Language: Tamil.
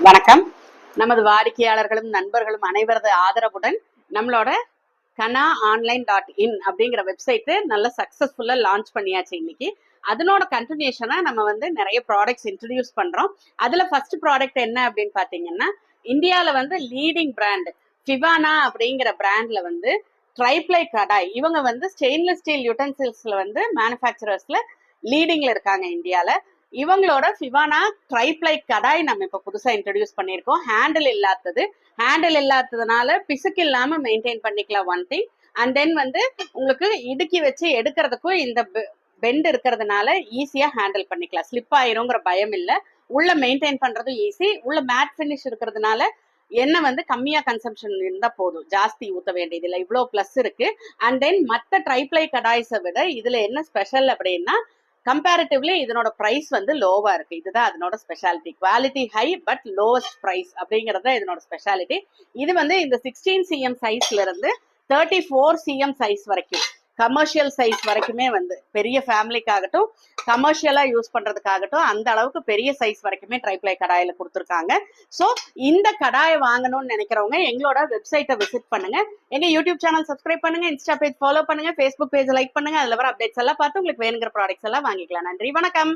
வணக்கம். நமது வாடிக்கையாளர்களும் நண்பர்களும் அனைவரது ஆதரவுடன் நம்மளோட கனா ஆன்லைன் டாட் இன் அப்படிங்கிற வெப்சைட்டு நல்ல சக்சஸ்ஃபுல்லா லான்ச் பண்ணியாச்சு இன்னைக்கு. அதனோட கண்டினியூஷனா நம்ம நிறைய ப்ராடக்ட்ஸ் இன்ட்ரடியூஸ் பண்றோம். அதுல ஃபர்ஸ்ட் ப்ராடக்ட் என்ன அப்படின்னு பாத்தீங்கன்னா, இந்தியாவில் லீடிங் பிராண்ட் ஃபிவானா அப்படிங்கிற பிராண்ட்ல ட்ரைப்ளை கடாய். இவங்க ஸ்டெயின்லெஸ் ஸ்டீல் யூட்டன்சில்ஸ்ல மேனுஃபேக்சரர்ஸ்ல லீடிங்ல இருக்காங்க இந்தியால. இவங்களோட ஃபிவானா ட்ரைப்ளை கடாய் நம்ம இப்ப புதுசா இன்ட்ரடியூஸ் பண்ணியிருக்கோம். ஹேண்டில் இல்லாததுனால பிசுக்கு இல்லாம மெயின்டைன் பண்ணிக்கலாம் ஒன் திங். அண்ட் தென் உங்களுக்கு இடுக்கி வச்சு எடுக்கிறதுக்கும் இந்த பெண்ட் இருக்கிறதுனால ஈஸியா ஹேண்டில் பண்ணிக்கலாம். ஸ்லிப் ஆயிருங்கிற பயம் இல்லை. உள்ள மெயின்டைன் பண்றதும் ஈஸி. உள்ள மேட் ஃபினிஷ் இருக்கிறதுனால என்ன கம்மியா கன்சம்ஷன் இருந்தா போதும், ஜாஸ்தி ஊத்த வேண்டியது இல்லை. இவ்வளவு பிளஸ் இருக்கு. அண்ட் தென் மற்ற ட்ரைப்ளை கடாய்ஸை விட இதுல என்ன ஸ்பெஷல் அப்படின்னா, கம்பேரிட்டிவ்லி இதனோட பிரைஸ் லோவா இருக்கு. இதுதான் அதனோட speciality. Quality high but lowest price அப்படிங்கறத இதனோட ஸ்பெஷாலிட்டி. இது இந்த 16 cm சைஸ்ல இருந்து 34 cm சைஸ் வரைக்கும், கமர்ஷியல் சைஸ் வரைக்குமே பெரிய ஃபேமிலிக்காகட்டும் கமர்ஷியலா யூஸ் பண்றதுக்காகட்டும் அந்த அளவுக்கு பெரிய சைஸ் வரைக்குமே ட்ரைப்ளை கடாயில கொடுத்துருக்காங்க. ஸோ இந்த கடாயை வாங்கணும்னு நினைக்கிறவங்க எங்களோட வெப்சைட்டை விசிட் பண்ணுங்க. எங்க யூடியூப் சேனல் சப்ஸ்கிரைப் பண்ணுங்க, இன்ஸ்டா பேஜ் ஃபாலோ பண்ணுங்க, ஃபேஸ்புக் பேஜ் லைக் பண்ணுங்க. அதுல வர அப்டேட்ஸ் எல்லாம் பார்த்து உங்களுக்கு வேணுங்கிற ப்ராடக்ட்ஸ் எல்லாம் வாங்கிக்கலாம். நன்றி, வணக்கம்.